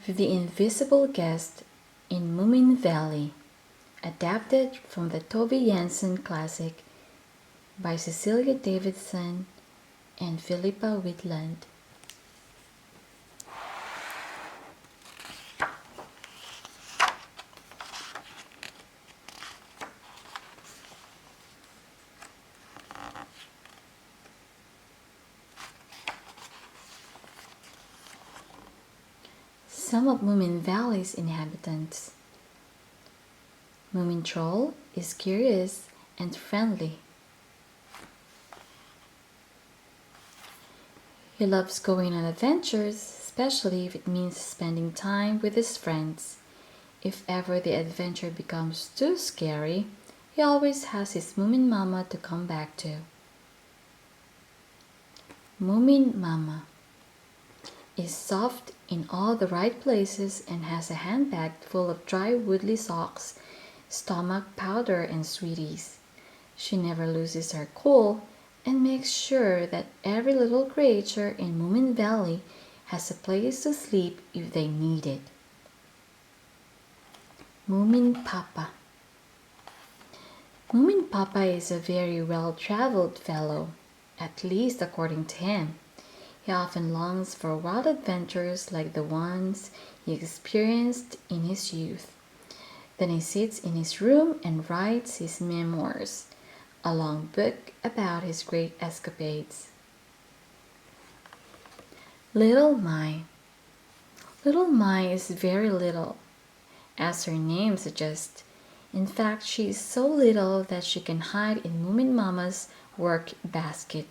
The Invisible Guest in Moominvalley, adapted from the Tove Jansson classic by Cecilia Davidson and Philippa Whitland. Some of Moominvalley's inhabitants. Moomin Troll is curious and friendly. He loves going on adventures, especially if it means spending time with his friends. If ever the adventure becomes too scary, he always has his Moomin Mama to come back to. Moomin Mama is soft in all the right places and has a handbag full of dry woodly socks, stomach powder, and sweeties. She never loses her cool and makes sure that every little creature in Moominvalley has a place to sleep if they need it. Moomin Papa. Moomin Papa is a very well-traveled fellow, at least according to him. He often longs for wild adventures like the ones he experienced in his youth. Then he sits in his room and writes his memoirs, a long book about his great escapades. Little Mai. Little Mai is very little, as her name suggests. In fact, she is so little that she can hide in Moomin Mama's work basket.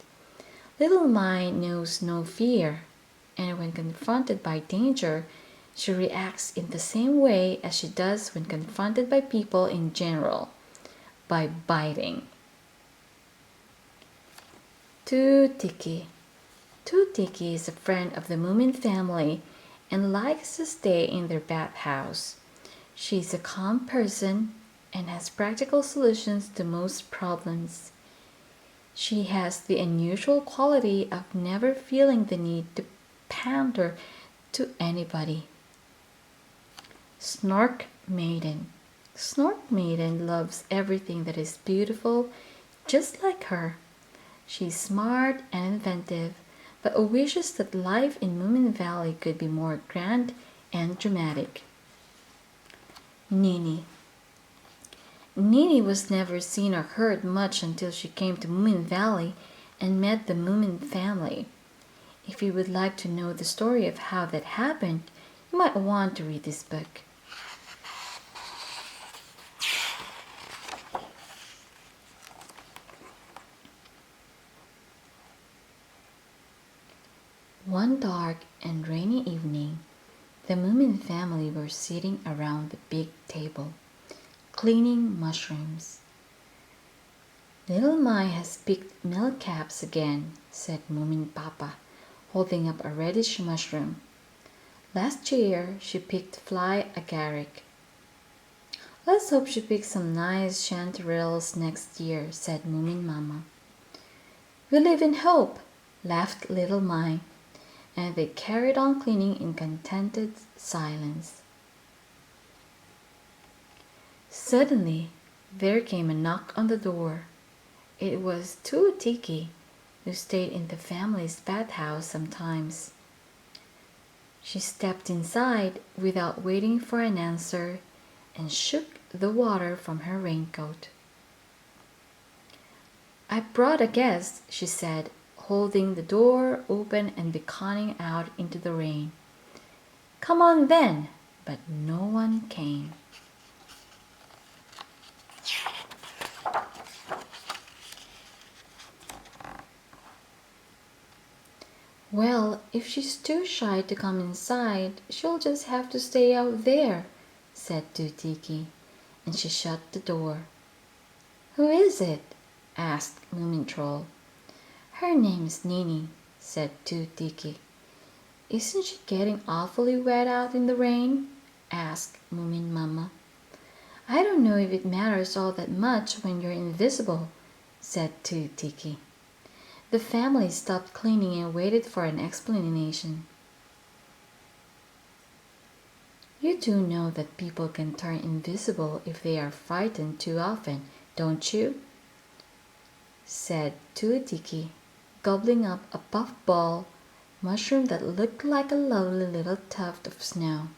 Little Mai knows no fear, and when confronted by danger, she reacts in the same way as she does when confronted by people in general, by biting. Too-ticky. Too-ticky is a friend of the Moomin family and likes to stay in their bathhouse. She is a calm person and has practical solutions to most problems. She has the unusual quality of never feeling the need to pander to anybody. Snork Maiden. Snork Maiden loves everything that is beautiful, just like her. She's smart and inventive, but wishes that life in Moominvalley could be more grand and dramatic. Ninny. Ninny was never seen or heard much until she came to Moominvalley and met the Moomin family. If you would like to know the story of how that happened, you might want to read this book. One dark and rainy evening, the Moomin family were sitting around the big table, cleaning mushrooms. Little Mai has picked milk caps again, said Moomin Papa, holding up a reddish mushroom. Last year she picked fly agaric. Let's hope she picks some nice chanterelles next year, said Moomin Mama. We live in hope, laughed Little Mai, and they carried on cleaning in contented silence. Suddenly, there came a knock on the door. It was Too-ticky, who stayed in the family's bathhouse sometimes. She stepped inside without waiting for an answer and shook the water from her raincoat. I brought a guest, she said, holding the door open and beckoning out into the rain. Come on then, but no one came. Well, if she's too shy to come inside, she'll just have to stay out there, said Too-ticky, and she shut the door. Who is it? Asked Moomin Troll. Her name's Ninny, said Too-ticky. Isn't she getting awfully wet out in the rain? Asked Moomin Mama. I don't know if it matters all that much when you're invisible, said Too-ticky. The family stopped cleaning and waited for an explanation. You do know that people can turn invisible if they are frightened too often, don't you? Said Too-ticky, gobbling up a puffball mushroom that looked like a lovely little tuft of snow.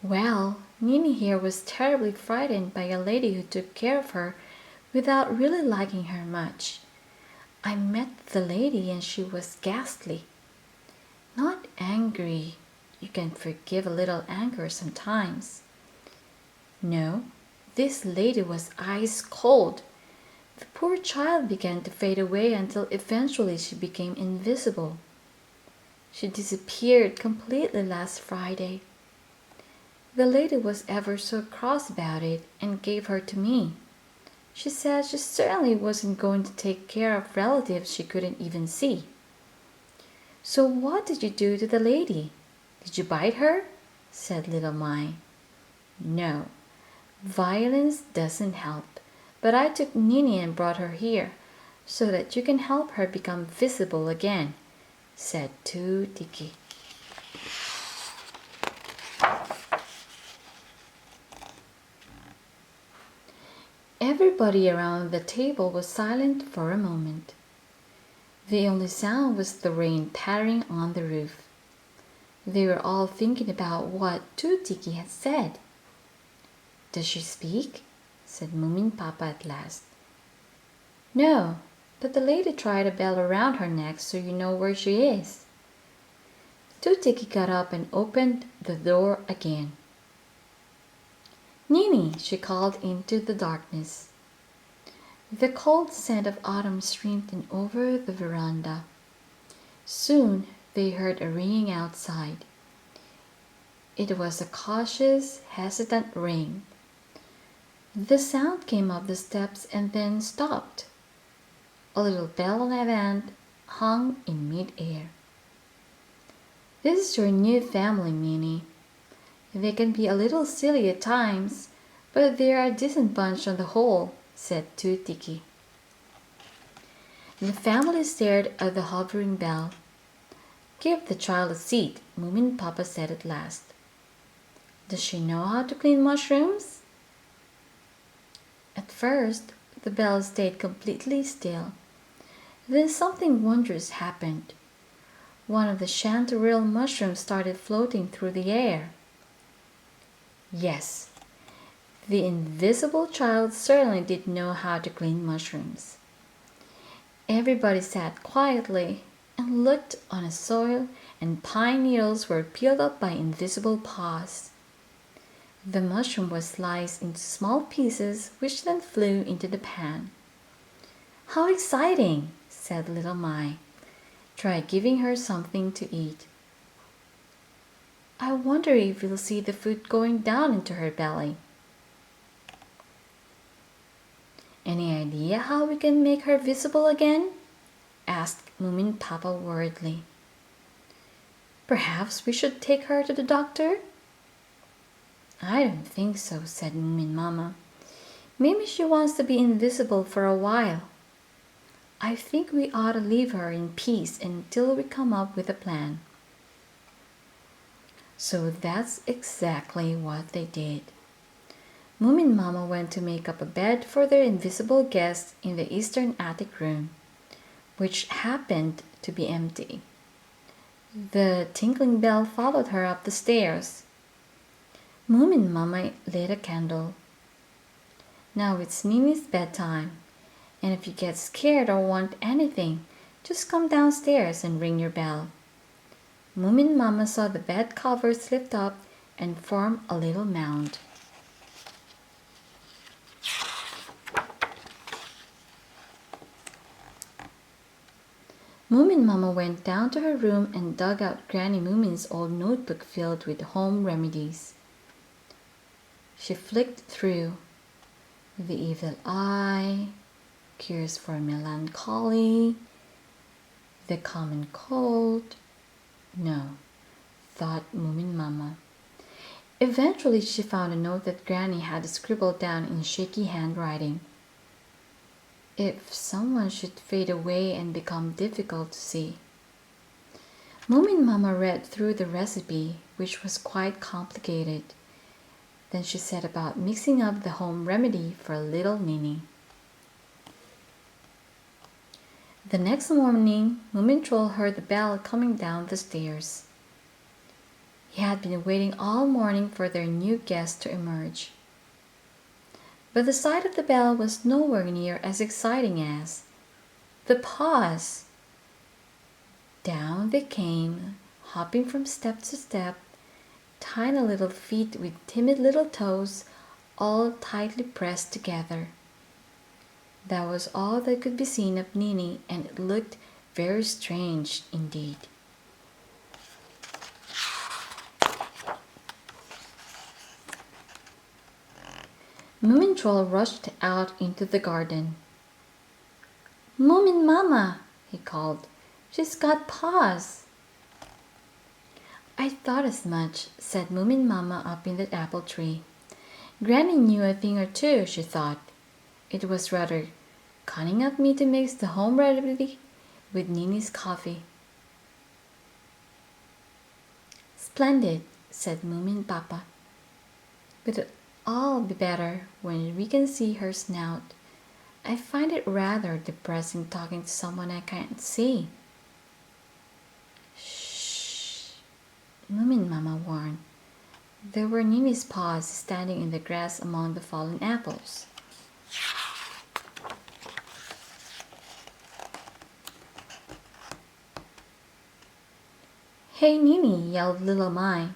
Well, Ninny here was terribly frightened by a lady who took care of her without really liking her much. I met the lady and she was ghastly. Not angry. You can forgive a little anger sometimes. No, this lady was ice cold. The poor child began to fade away until eventually she became invisible. She disappeared completely last Friday. The lady was ever so cross about it and gave her to me. She said she certainly wasn't going to take care of relatives she couldn't even see. So what did you do to the lady? Did you bite her? Said little Mai. No, violence doesn't help, but I took Ninny and brought her here so that you can help her become visible again, said Too-ticky. Everybody around the table was silent for a moment. The only sound was the rain pattering on the roof. They were all thinking about what Too-ticky had said. Does she speak? Said Moomin Papa at last. No, but the lady tried a bell around her neck so you know where she is. Too-ticky got up and opened the door again. Ninny, she called into the darkness. The cold scent of autumn streamed in over the veranda. Soon they heard a ringing outside. It was a cautious, hesitant ring. The sound came up the steps and then stopped. A little bell on a band hung in mid-air. This is your new family, Ninny. They can be a little silly at times, but they're a decent bunch on the whole, said Too-ticky. The family stared at the hovering bell. Give the child a seat, Moomin Papa said at last. Does she know how to clean mushrooms? At first, the bell stayed completely still. Then something wondrous happened. One of the chanterelle mushrooms started floating through the air. Yes, the invisible child certainly did know how to clean mushrooms. Everybody sat quietly and looked on a soil, and pine needles were peeled up by invisible paws. The mushroom was sliced into small pieces which then flew into the pan. How exciting, said little Mai. Try giving her something to eat. I wonder if we'll see the food going down into her belly. Any idea how we can make her visible again? Asked Moomin Papa worriedly. Perhaps we should take her to the doctor? I don't think so, said Moomin Mama. Maybe she wants to be invisible for a while. I think we ought to leave her in peace until we come up with a plan. So that's exactly what they did. Moomin Mama went to make up a bed for their invisible guest in the eastern attic room, which happened to be empty. The tinkling bell followed her up the stairs. Moomin Mama lit a candle. Now it's Mimi's bedtime, and if you get scared or want anything, just come downstairs and ring your bell. Moomin Mama saw the bed covers lift up and form a little mound. Moomin Mama went down to her room and dug out Granny Moomin's old notebook filled with home remedies. She flicked through the evil eye, cures for melancholy, the common cold. No, thought Moomin Mama. Eventually she found a note that Granny had scribbled down in shaky handwriting. If someone should fade away and become difficult to see. Moomin Mama read through the recipe, which was quite complicated. Then she set about mixing up the home remedy for little Ninny. The next morning, Moomin Troll heard the bell coming down the stairs. He had been waiting all morning for their new guest to emerge. But the sight of the bell was nowhere near as exciting as the paws. Down they came, hopping from step to step, tiny little feet with timid little toes, all tightly pressed together. That was all that could be seen of Ninny, and it looked very strange indeed. Moomin Troll rushed out into the garden. "Moomin Mama," he called, "she's got paws." "I thought as much," said Moomin Mama up in the apple tree. "Granny knew a thing or two," she thought. It was rather cunning of me to mix the home remedy with Ninny's coffee. "Splendid," said Moomin Papa. "But it'll all be better when we can see her snout. I find it rather depressing talking to someone I can't see." "Shh," Moomin Mama warned. There were Ninny's paws standing in the grass among the fallen apples. "Hey, Ninny," yelled little Mai.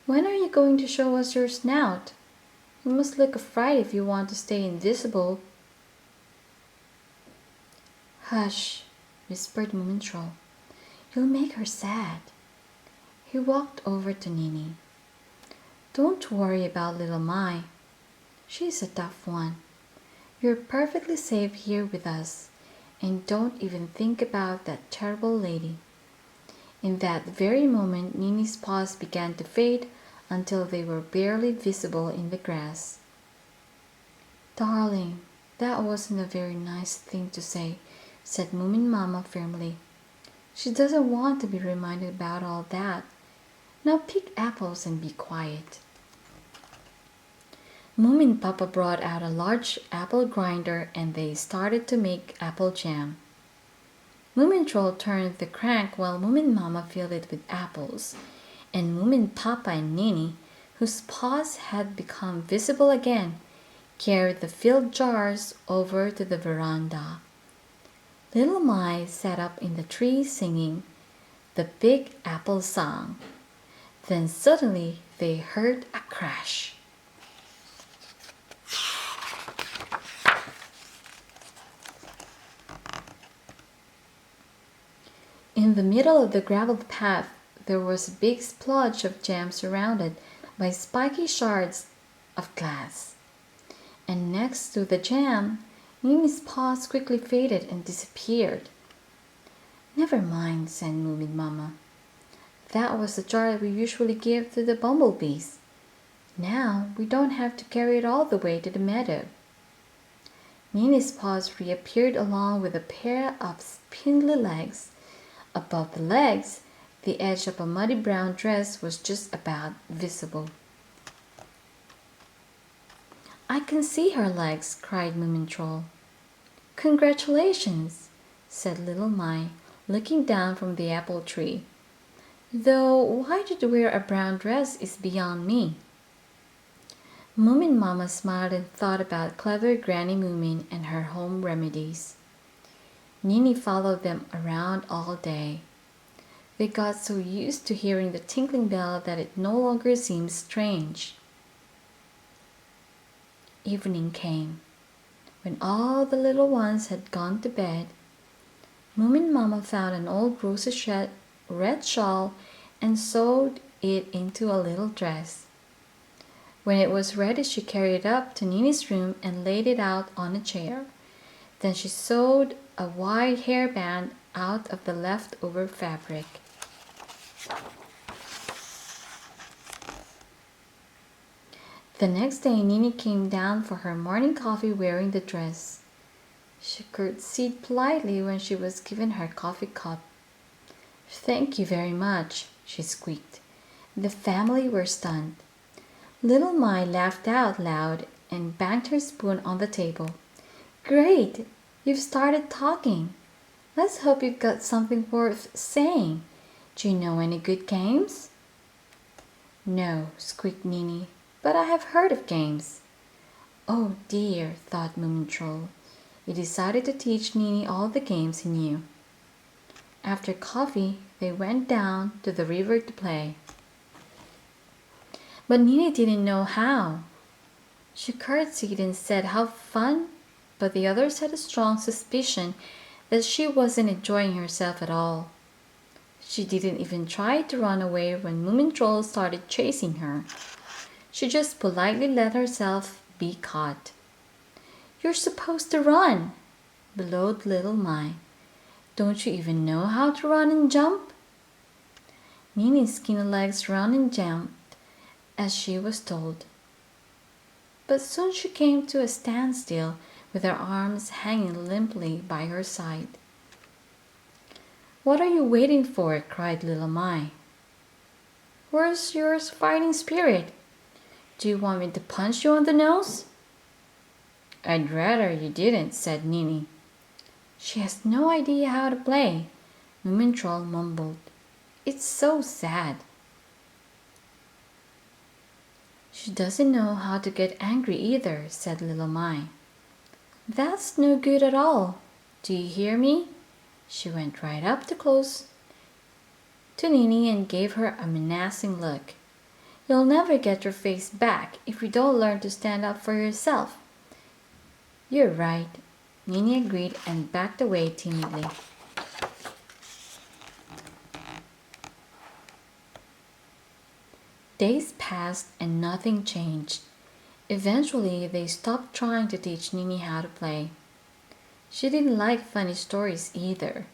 "When are you going to show us your snout? You must look a fright if you want to stay invisible." "Hush," whispered Moomin Troll. "You'll make her sad." He walked over to Ninny. "Don't worry about little Mai. She's a tough one. You're perfectly safe here with us, and don't even think about that terrible lady." In that very moment, Ninny's paws began to fade until they were barely visible in the grass. "Darling, that wasn't a very nice thing to say," said Moomin Mama firmly. "She doesn't want to be reminded about all that. Now pick apples and be quiet." Moomin Papa brought out a large apple grinder and they started to make apple jam. Moomin Troll turned the crank while Moomin Mama filled it with apples, and Moomin Papa and Ninny, whose paws had become visible again, carried the filled jars over to the veranda. Little Mai sat up in the tree singing the Big Apple Song. Then suddenly they heard a crash. In the middle of the graveled path, there was a big splodge of jam surrounded by spiky shards of glass. And next to the jam, Ninny's paws quickly faded and disappeared. "Never mind," said Moomin Mama. "That was the jar we usually give to the bumblebees. Now we don't have to carry it all the way to the meadow." Ninny's paws reappeared along with a pair of spindly legs. Above the legs, the edge of a muddy brown dress was just about visible. "I can see her legs," cried Moomin Troll. "Congratulations," said little Mai, looking down from the apple tree. "Though why did you wear a brown dress is beyond me." Moomin Mama smiled and thought about clever Granny Moomin and her home remedies. Ninny followed them around all day. They got so used to hearing the tinkling bell that it no longer seemed strange. Evening came. When all the little ones had gone to bed, Moomin Mama found an old rosy red shawl and sewed it into a little dress. When it was ready, she carried it up to Ninny's room and laid it out on a chair. Then she sewed a wide hairband out of the leftover fabric. The next day, Ninny came down for her morning coffee wearing the dress. She curtsied politely when she was given her coffee cup. She Thank you very much, she squeaked. The family were stunned. Little Mai laughed out loud and banged her spoon on the table. Great! You've started talking. Let's hope you've got something worth saying. Do you know any good games? No, squeaked Ninny, but I have heard of games. Oh dear, thought Moomin Troll. He decided to teach Ninny all the games he knew. After coffee, they went down to the river to play. But Ninny didn't know how. She curtsied and said how fun, but the others had a strong suspicion that she wasn't enjoying herself at all. She didn't even try to run away when Moomin Troll started chasing her. She just politely let herself be caught. You're supposed to run, bellowed little Mai. Don't you even know how to run and jump? Ninny's skinny legs ran and jumped as she was told. But soon she came to a standstill with her arms hanging limply by her side. What are you waiting for? Cried little Mai. Where's your fighting spirit? Do you want me to punch you on the nose? I'd rather you didn't, said Ninny. She has no idea how to play, Moomin Troll mumbled. It's so sad. She doesn't know how to get angry either, said little Mai. That's no good at all. Do you hear me? She went right up to close to Ninny and gave her a menacing look. You'll never get your face back if you don't learn to stand up for yourself. You're right, Ninny agreed and backed away timidly. Days passed and nothing changed. Eventually, they stopped trying to teach Ninny how to play. She didn't like funny stories either.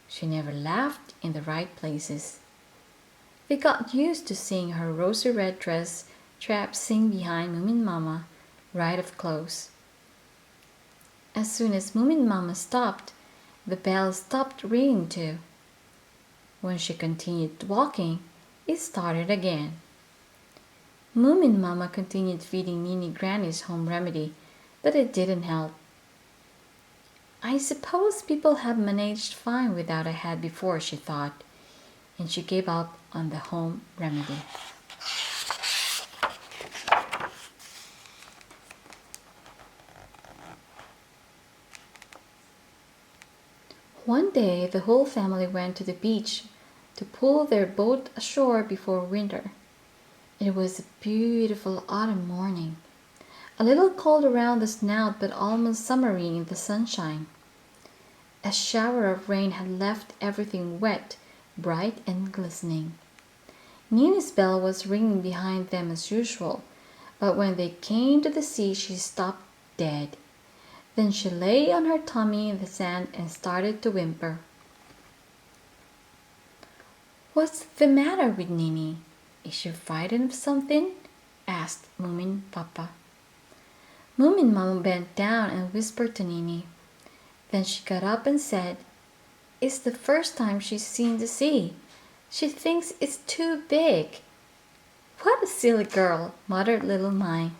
She never laughed in the right places. They got used to seeing her rosy red dress traipsing behind Moomin Mama right up close. As soon as Moomin Mama stopped, the bell stopped ringing too. When she continued walking, it started again. Moomin Mama continued feeding Ninny Granny's home remedy, but it didn't help. I suppose people have managed fine without a head before, she thought, and she gave up on the home remedy. One day, the whole family went to the beach to pull their boat ashore before winter. It was a beautiful autumn morning, a little cold around the snout but almost summery in the sunshine. A shower of rain had left everything wet, bright and glistening. Ninny's bell was ringing behind them as usual, but when they came to the sea she stopped dead. Then she lay on her tummy in the sand and started to whimper. What's the matter with Ninny? Is she frightened of something? Asked Moomin Papa. Moomin Mama bent down and whispered to Ninny. Then she got up and said, It's the first time she's seen the sea. She thinks it's too big. What a silly girl, muttered little Mai.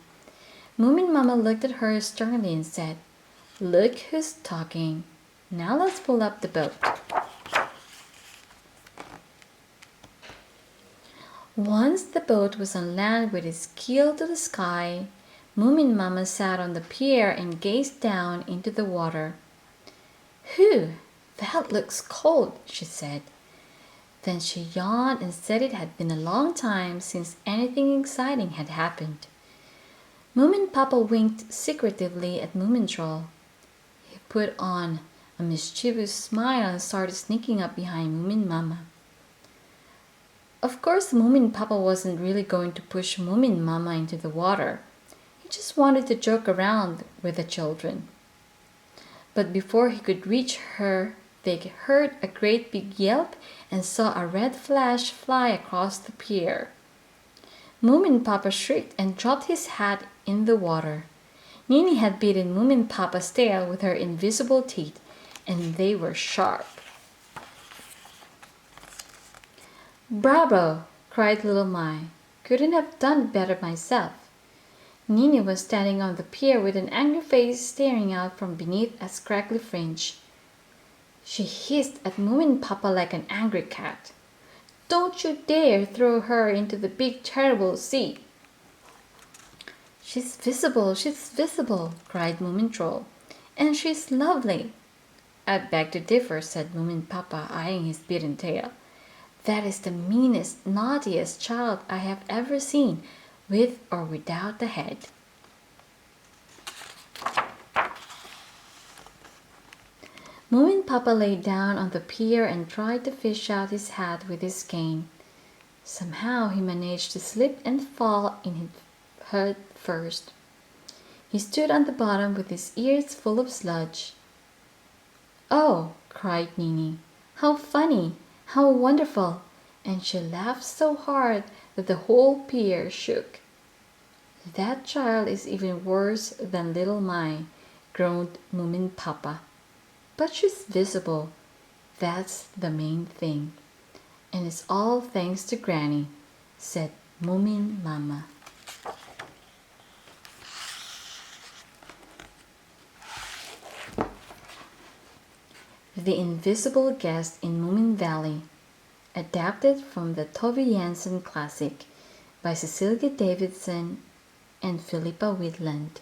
Moomin Mama looked at her sternly and said, Look who's talking. Now let's pull up the boat. Once the boat was on land with its keel to the sky, Moomin Mama sat on the pier and gazed down into the water. Whew, that looks cold, she said. Then she yawned and said it had been a long time since anything exciting had happened. Moomin Papa winked secretively at Moomin Troll. He put on a mischievous smile and started sneaking up behind Moomin Mama. Of course, Moomin Papa wasn't really going to push Moomin Mama into the water. He just wanted to joke around with the children. But before he could reach her, they heard a great big yelp and saw a red flash fly across the pier. Moomin Papa shrieked and dropped his hat in the water. Ninny had bitten Moomin Papa's tail with her invisible teeth, and they were sharp. "Bravo!" cried little Mai. "Couldn't have done better myself." Ninny was standing on the pier with an angry face staring out from beneath a scraggly fringe. She hissed at Moomin Papa like an angry cat. "Don't you dare throw her into the big terrible sea!" "She's visible," cried Moomin Troll. "And she's lovely." "I beg to differ," said Moomin Papa, eyeing his beaten tail. "That is the meanest, naughtiest child I have ever seen, with or without the head." Moomin Papa lay down on the pier and tried to fish out his hat with his cane. Somehow he managed to slip and fall in head first. He stood on the bottom with his ears full of sludge. "Oh!" cried Ninny. "How funny! How wonderful!" And she laughed so hard that the whole pier shook. "That child is even worse than little Mai," groaned Moomin Papa. "But she's visible. That's the main thing. And it's all thanks to Granny," said Moomin Mama. The Invisible Guest in Moominvalley, adapted from the Tove Jansson classic by Cecilia Davidson and Philippa Whitland.